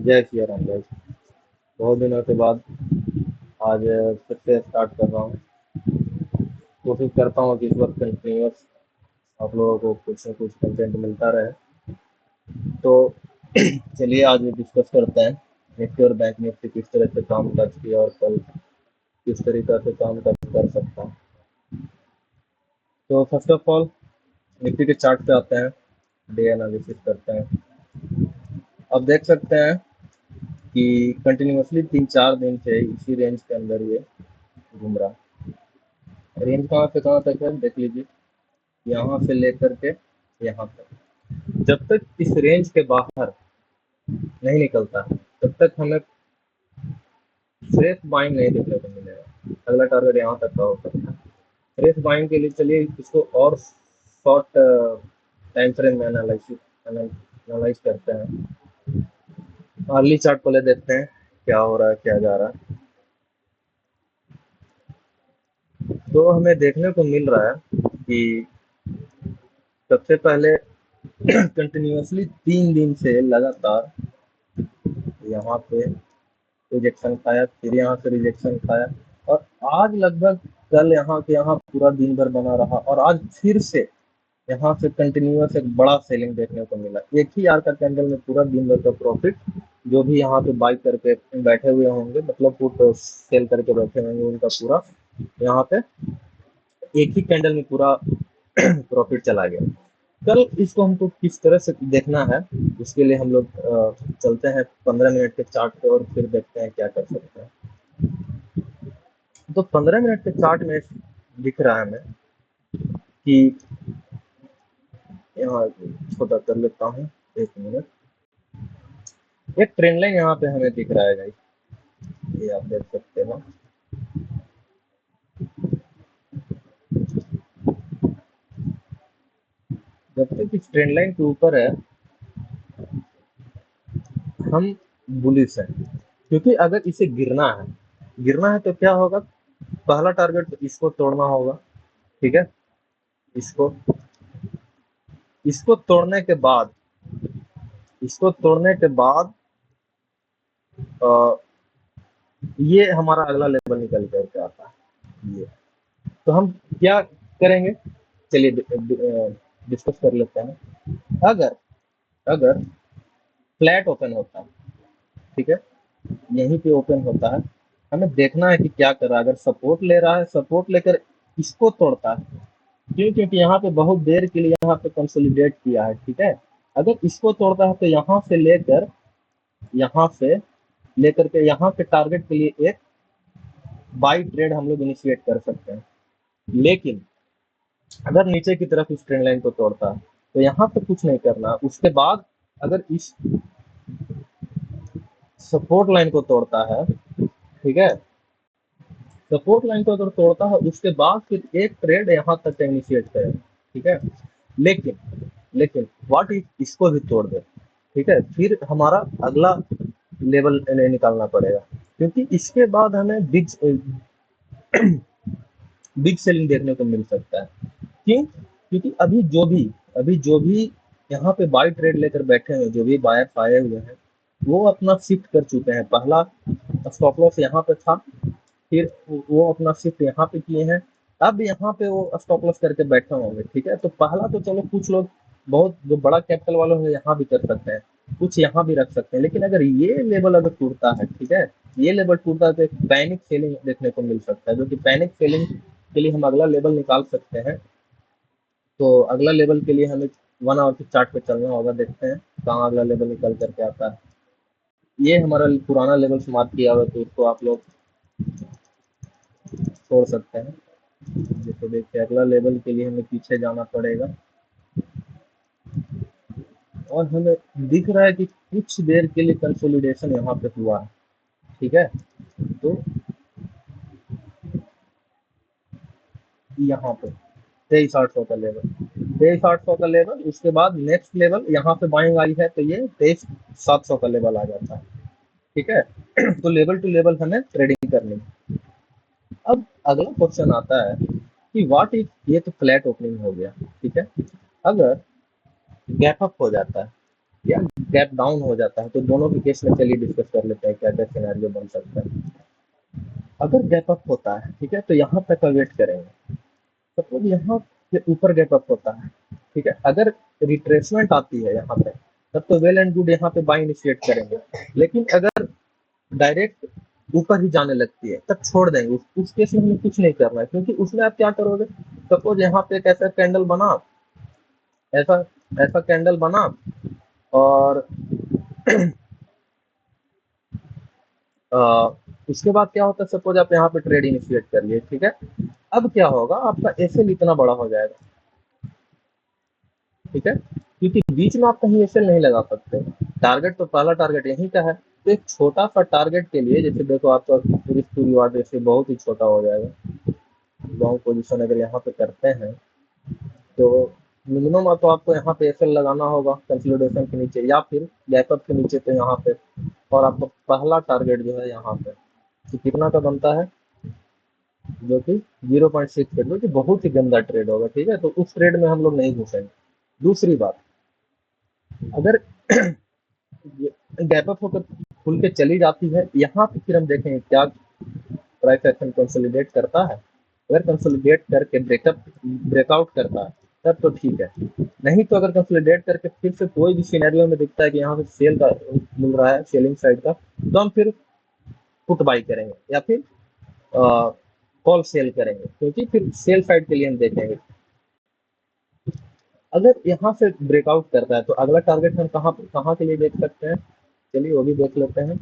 जय श्री राम भाई। बहुत दिनों के बाद आज फिर से स्टार्ट कर रहा हूँ। कोशिश करता हूँ कि इस वक्त कंटिन्यूअस आप लोगों को कुछ न कुछ कंटेंट मिलता रहे। तो चलिए आज डिस्कस करते हैं निफ्टी और बैंक निफ्टी किस तरह से काम करती है और कल किस तरीका से काम कर सकता है। तो फर्स्ट ऑफ ऑल निफ्टी के चार्ट पे आते हैं, डे एनालिसिस करते हैं। अब देख सकते हैं कि कंटिन्यूअसली 3-4 दिन से इसी रेंज के अंदर ये घूम रहा है। रेंज कहाँ से कहाँ तक है देख लीजिए, यहाँ से लेकर के यहाँ तक। जब तक इस रेंज के बाहर नहीं निकलता है तब तक हमें फ्रेश बाइंग नहीं देखने को मिलेगा। अगला टारगेट यहाँ तक का हो सकता है। फ्रेश बाइंग के लिए चलिए इसको और शॉर्ट टाइम फ्रेम में एनालाइज करते हैं। अर्ली चार्ट पहले देखते हैं क्या हो रहा है, क्या जा रहा है। तो हमें देखने को मिल रहा है कि सबसे पहले कंटिन्यूअसली 3 दिन से लगातार यहाँ पे रिजेक्शन खाया, फिर यहाँ से रिजेक्शन खाया, और आज लगभग कल यहाँ के यहाँ पूरा दिन भर बना रहा, और आज फिर से यहाँ से कंटिन्यूअस एक बड़ा सेलिंग देखने को मिला। एक ही आर का कैंडल में पूरा दिन भर का प्रॉफिट जो भी यहाँ पे बाई करके बैठे हुए होंगे, मतलब पुट सेल करके बैठे होंगे, उनका पूरा यहाँ पे एक ही कैंडल में पूरा प्रॉफिट चला गया। कल इसको हमको किस तरह से देखना है, उसके लिए हम लोग चलते हैं 15 मिनट के चार्ट पे और फिर देखते हैं क्या कर सकते हैं। तो 15 मिनट के चार्ट में दिख रहा है हमें कि यहाँ छोटा कर लेता हूँ, 1 मिनट। एक ट्रेंड लाइन यहाँ पे हमें दिख रहा है गाइस, ये आप देख सकते हो। जब तक इस ट्रेंड लाइन के ऊपर है हम बुलिश है, क्योंकि अगर इसे गिरना है तो क्या होगा, पहला टारगेट इसको तोड़ना होगा, ठीक है। इसको इसको तोड़ने के बाद ये हमारा अगला लेवल निकल करके आता है। ये तो हम क्या करेंगे, चलिए डिस्कस कर लेते हैं। अगर अगर फ्लैट ओपन होता है, ठीक है, यहीं पे ओपन होता है, हमें देखना है कि क्या कर रहा है। अगर सपोर्ट ले रहा है, सपोर्ट लेकर इसको तोड़ता है, क्यों, क्योंकि यहाँ पे बहुत देर के लिए यहाँ पे कंसोलिडेट किया है, ठीक है। अगर इसको तोड़ता है तो यहाँ से लेकर के यहाँ पे टारगेट के लिए एक बाई ट्रेड हम लोग इनिशिएट कर सकते हैं। लेकिन अगर नीचे की तरफ इस ट्रेंड लाइन को तोड़ता है तो यहाँ पे कुछ नहीं करना। उसके बाद अगर इस सपोर्ट लाइन को तोड़ता है, ठीक है, सपोर्ट लाइन को अगर तोड़ता है उसके बाद फिर एक ट्रेड यहाँ तक इनिशिएट करें, ठीक है। लेकिन व्हाट इफ इसको भी तोड़ दे, ठीक है, फिर हमारा अगला लेवल निकालना पड़ेगा, क्योंकि इसके बाद हमें बिग सेलिंग देखने को मिल सकता है। क्यों, क्योंकि अभी जो भी यहाँ पे बाई ट्रेड लेकर बैठे हैं, जो भी बायर्स आए हुए हैं, वो अपना शिफ्ट कर चुके हैं। पहला स्टॉप लॉस यहाँ पे था, फिर वो अपना शिफ्ट यहाँ पे किए हैं, अब यहाँ पे वो स्टॉप लॉस करके बैठे होंगे, ठीक है। तो पहला तो चलो कुछ लोग बहुत जो बड़ा कैपिटल वाले हैं यहाँ भी कर सकते हैं, कुछ यहाँ भी रख सकते हैं। लेकिन अगर ये लेवल अगर टूटता है, ठीक है, ये लेवल टूटता है तो एक पैनिक सेलिंग देखने को मिल सकता है, जो कि पैनिक सेलिंग के लिए हम अगला लेवल निकाल सकते हैं। तो अगला लेवल के लिए हमें 1 आवर के चार्ट पे चलना होगा, देखते हैं कहाँ अगला लेवल निकल करके आता है। ये हमारा पुराना लेवल समाप्त किया हुआ, तो इसको आप लोग छोड़ सकते हैं। जैसे देखिए अगला लेवल के लिए हमें पीछे जाना पड़ेगा, और हमें दिख रहा है कि कुछ देर के लिए कंसोलिडेशन यहाँ पे हुआ है, ठीक है। तो यहाँ पे 23,800 का लेवल, 23,800 का लेवल, उसके बाद नेक्स्ट लेवल यहाँ पे बाइंग आई है तो ये 23,700 का लेवल आ जाता है, ठीक है। तो लेवल टू लेवल हमें ट्रेडिंग करनी है। अब अगला क्वेश्चन आता है कि व्हाट इफ ये तो फ्लैट ओपनिंग हो गया, ठीक है, अगर गैप अप हो जाता है, या गैप डाउन हो जाता है। तो दोनों के केस में चलिए डिस्कस कर लेते हैं क्या क्या सिनेरियो बन सकता है। अगर गैप अप होता है, ठीक है, तो यहाँ तक का वेट करेंगे। सपोज यहाँ से ऊपर गैप अप होता है, ठीक है, अगर रिट्रेसमेंट आती है यहाँ पे, तब तो वेल एंड गुड, यहाँ पे बाय इनिशिएट करेंगे। लेकिन अगर डायरेक्ट ऊपर ही जाने लगती है तब छोड़ देंगे। उस केस में हमें कुछ नहीं करना है, क्योंकि उसमें आप क्या करोगे, सपोज यहाँ पे एक ऐसा कैंडल बना, ऐसा ऐसा कैंडल बना, और उसके बाद क्या होता है, सपोज आप यहाँ पे ट्रेड इनिशिएट कर लिए, ठीक है, अब क्या होगा, आपका एसएल इतना बड़ा हो जाएगा, ठीक है, क्योंकि बीच में आप कहीं एसएल नहीं लगा सकते। टारगेट तो पहला टारगेट यहीं का है, तो एक छोटा सा टारगेट के लिए, जैसे देखो आपका पूरी वाट जैसे बहुत ही छोटा हो जाएगा। लॉन्ग पोजीशन अगर यहाँ पे करते हैं तो मिनिमम तो आपको यहाँ पे एसएल लगाना होगा कंसोलिडेशन के नीचे या फिर गैपअप के नीचे, तो यहाँ पे, और आपका पहला टारगेट जो है यहाँ पे, तो कितना का बनता है, जो कि 0.6 जो कि बहुत ही गंदा ट्रेड होगा, ठीक है, तो उस ट्रेड में हम लोग नहीं घुसेंगे। दूसरी बात, अगर गैप अप होकर खुल के चली जाती है, यहाँ पे फिर हम देखेंगे क्या प्राइस एक्शन कंसोलिडेट करता है। अगर कंसोलिडेट करके ब्रेकआउट करता है तब तो ठीक है, नहीं तो अगर कंसोलिडेट करके फिर से कोई भी सिनेरियो में दिखता है कि यहाँ पे सेल का मिल रहा है, सेलिंग साइड का, तो हम फिर पुट बाई करेंगे या फिर कॉल सेल करेंगे, क्योंकि फिर सेल साइड के लिए हम देखेंगे। अगर यहाँ से ब्रेकआउट करता है तो अगला टारगेट हम कहाँ के लिए देख सकते हैं, चलिए वो भी देख लेते हैं।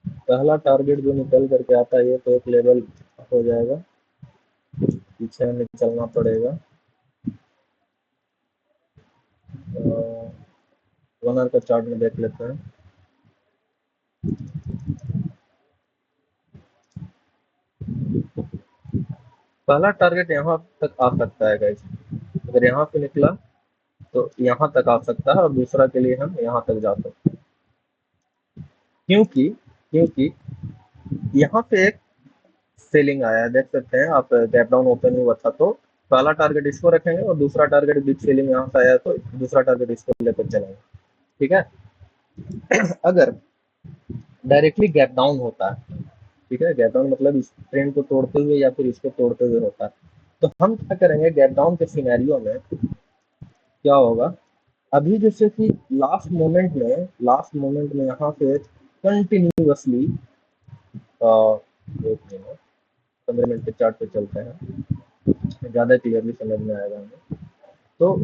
पहला टारगेट जो निकल करके आता है, ये तो एक लेवल हो जाएगा, पीछे हमें चलना पड़ेगा। 1 आवर का चार्ट में देख लेते हैं। पहला टारगेट यहाँ तक आ सकता है गाइस, अगर यहाँ से निकला तो यहाँ तक आ सकता है, और दूसरा के लिए हम यहाँ तक जा सकते हैं, क्योंकि क्योंकि यहाँ पे एक सेलिंग आया है, देख सकते हैं आप, गैप डाउन ओपन हुआ था, तो पहला टारगेट इसको रखेंगे और दूसरा टारगेट बिग सेलिंग यहाँ से आया तो दूसरा टारगेट इसको लेकर चलेंगे, ठीक है। अगर डायरेक्टली गैप डाउन होता है, ठीक है, गैप डाउन मतलब इस ट्रेंड को तोड़ते हुए या फिर इसको तोड़ते हुए होता है, तो हम क्या करेंगे, गैप डाउन के सिनेरियो में क्या होगा, अभी जैसे कि लास्ट मोमेंट में यहाँ पे कंटिन्यूअसली, 15 मिनट के चार्ट पे चलते हैं, ज़्यादा क्लियरली समझ में आएगा हमें। तो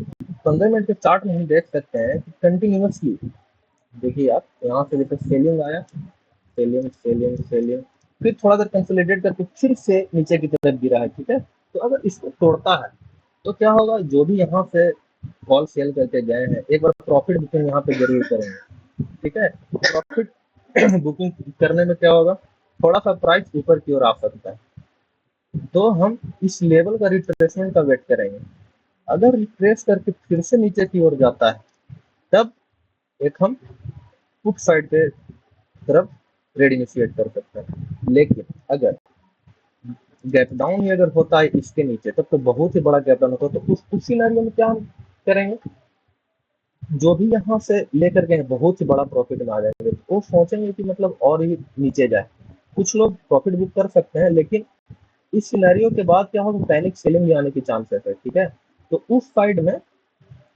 15 मिनट के चार्ट में हम देख सकते हैं कि कंटिन्यूअसली, देखिए आप, यहाँ से जैसे सेलिंग आया, सेलिंग सेलिंग सेलिंग, फिर थोड़ा देर कंसोलिडेट करके फिर से नीचे की तरफ गिरा है, ठीक है, तो अगर इसको तोड़ता है तो क्या होगा, जो भी यहाँ से कॉल सेल करके गए हैं, एक बार प्रॉफिट बुकिंग यहाँ पे जरूर करेंगे, ठीक है। प्रॉफिट बुकिंग करने में क्या होगा, थोड़ा सा प्राइस ऊपर की ओर आ सकता है, तो हम इस लेवल का रिट्रेसमेंट का वेट करेंगे। अगर रिट्रेस करके फिर से नीचे की ओर जाता है, तब एक हम पुट साइड के तरफ ट्रेड इनिशिएट कर सकते हैं। लेकिन अगर गैप डाउन ही अगर होता है इसके नीचे, तब तो बहुत ही बड़ा गैप डाउन होता है, तो उस सिनेरियो में क्या हम करेंगे, जो भी यहाँ से लेकर गए बहुत ही बड़ा प्रॉफिट में आ जाएंगे, तो वो सोचेंगे कि मतलब और ही नीचे जाए। कुछ लोग प्रॉफिट बुक कर सकते हैं, लेकिन इस सिनेरियो के बाद क्या होगा, पैनिक सेलिंग भी आने की चांसेस है, ठीक है। तो उस साइड में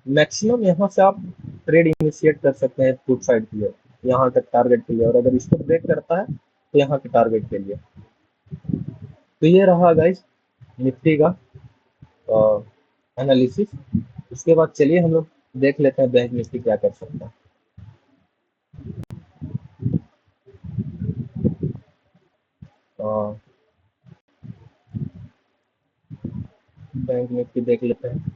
मैक्सिमम यहाँ से आप ट्रेड इनिशिएट कर सकते हैं पुट साइड के लिए, यहाँ तक टारगेट के लिए, और अगर इसको ब्रेक करता है तो यहाँ के टारगेट के लिए। तो ये रहा गाइस निफ्टी का एनालिसिस। उसके बाद चलिए हम लोग देख लेते हैं बैंक निफ्टी क्या कर सकता है। बैंक निफ्टी देख लेते हैं।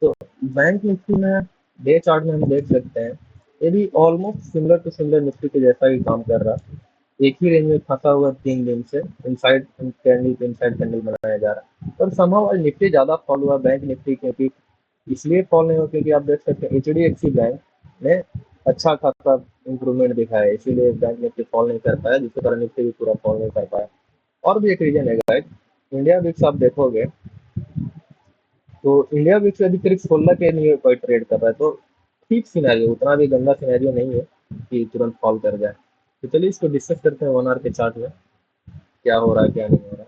तो बैंक निफ्टी में डे चार्ट में हम देख सकते हैं, ये भी almost similar to similar Nifty के जैसा ही काम कर रहा है। एक ही रेंज में फंसा हुआ 3 दिन से, इनसाइड कैंडल पे इनसाइड कैंडल बनाया जा रहा है, और समहाउ आज निफ्टी ज्यादा फॉल हुआ बैंक निफ्टी, क्योंकि इसलिए फॉल नहीं हुआ क्योंकि आप देख सकते हैं एचडीएफसी बैंक ने अच्छा खासा इंप्रूवमेंट दिखाया है, इसीलिए बैंक निफ्टी फॉल नहीं कर पाया, जिसके कारण निफ्टी भी पूरा फॉल नहीं कर पाया। और भी एक रीजन है गाइस, इंडिया विक्स आप देखोगे तो इंडिया भी अभी करीब 16 के नियर पर ट्रेड कर रहा है, तो ठीक सिनेरियो, उतना भी गंदा सिनेरियो नहीं है कि तुरंत फॉल कर जाए। तो चलिए इसको डिस्कस करते हैं 1 आवर के चार्ट में, क्या हो रहा है क्या नहीं हो रहा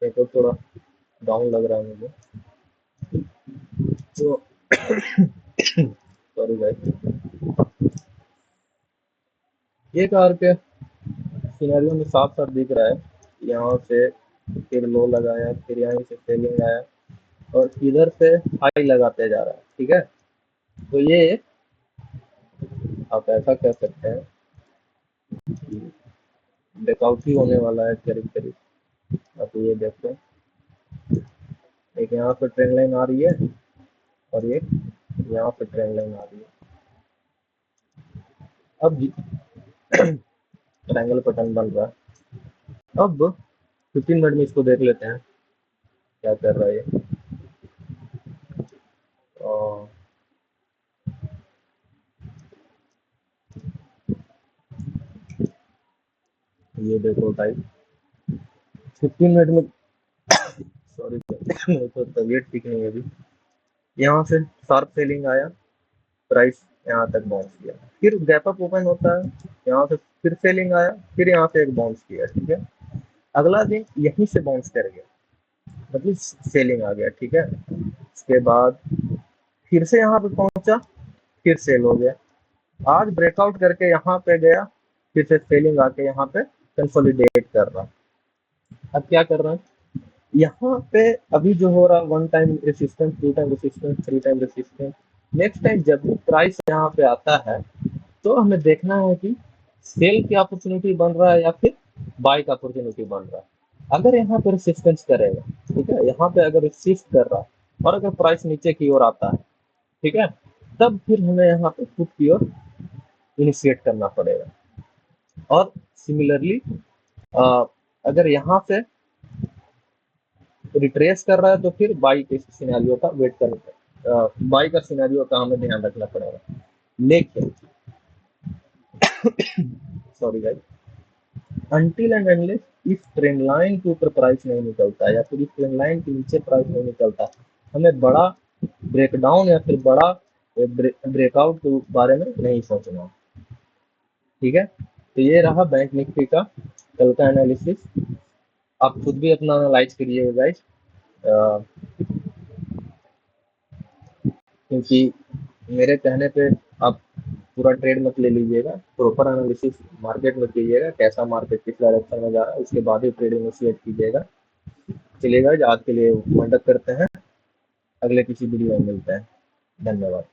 है। तो थोड़ा डाउन लग रहा है मुझे, तो सॉरी गाइस। एक आवर के सिनेरियो में साफ साफ दिख रहा है, यहाँ से फिर लो लगाया, फिर यहाँ से सेलिंग आया और इधर से हाई लगाते जा रहा है, ठीक है। तो ये आप ऐसा कह सकते हैं कि ब्रेकआउट ही होने वाला है करीब करीब। आप ये देखते हैं, एक यहाँ पे ट्रेंड लाइन आ रही है और एक यहाँ पे ट्रेंड लाइन आ रही है। अब ट्रायंगल पैटर्न बन रहा है। अब 15 मिनट में इसको देख लेते हैं क्या कर रहा है ये। और ये देखो भाई 15 मिनट में, सॉरी तो तबीयत ठीक नहीं है अभी। यहाँ से शार्प सेलिंग आया, प्राइस यहाँ तक बाउंस किया, फिर गैप अप ओपन होता है, यहाँ से फिर सेलिंग आया, फिर यहाँ से एक बाउंस किया, ठीक है। अगला दिन यहीं से बाउंस कर गया, मतलब सेलिंग आ गया, ठीक है। उसके बाद फिर से यहाँ पे पहुंचा, फिर सेल हो गया। आज ब्रेकआउट करके यहाँ पे गया, फिर से सेलिंग आके यहाँ पे कंसोलिडेट कर रहा। अब क्या कर रहा है यहाँ पे, अभी जो हो रहा है 1 time resistance, 2 time resistance, 3 time resistance. Next time जब भी प्राइस यहाँ पे आता है तो हमें देखना है कि सेल की अपॉर्चुनिटी बन रहा है या फिर बाय का अपॉर्चुनिटी बन रहा है। अगर यहाँ पे रेसिस्टेंस करेगा, ठीक है, यहाँ पे अगर रेसिस्ट कर रहा है और अगर प्राइस नीचे की ओर आता है, ठीक है, तब फिर हमें यहाँ पे पुट की ओर इनिशिएट करना पड़ेगा। और सिमिलरली अगर यहाँ से रिट्रेस कर रहा है तो फिर बाई के सिनेरियो का वेट करना, बाई का सिनेरियो का हमें ध्यान रखना पड़ेगा। लेकिन sorry guys, until and unless इस ट्रेंड लाइन के ऊपर प्राइस नहीं निकलता है या फिर इस ट्रेंड लाइन के नीचे प्राइस नहीं निकलता, हमें बड़ा ब्रेकडाउन या फिर बड़ा ब्रेकआउट के बारे में नहीं सोचना, ठीक है। तो ये रहा बैंक निफ्टी का कल का एनालिसिस। आप खुद भी अपना एनालाइज करिएगा गाइस, क्योंकि मेरे कहने पे आप पूरा ट्रेड मत ले लीजिएगा, प्रॉपर एनालिसिस मार्केट में कीजिएगा, कैसा मार्केट किस डायरेक्शन में जा रहा है, उसके बाद ही ट्रेड इनिशिएट कीजिएगा। चलिएगा, आज के लिए मंडप करते हैं, अगले किसी वीडियो में मिलते हैं। धन्यवाद।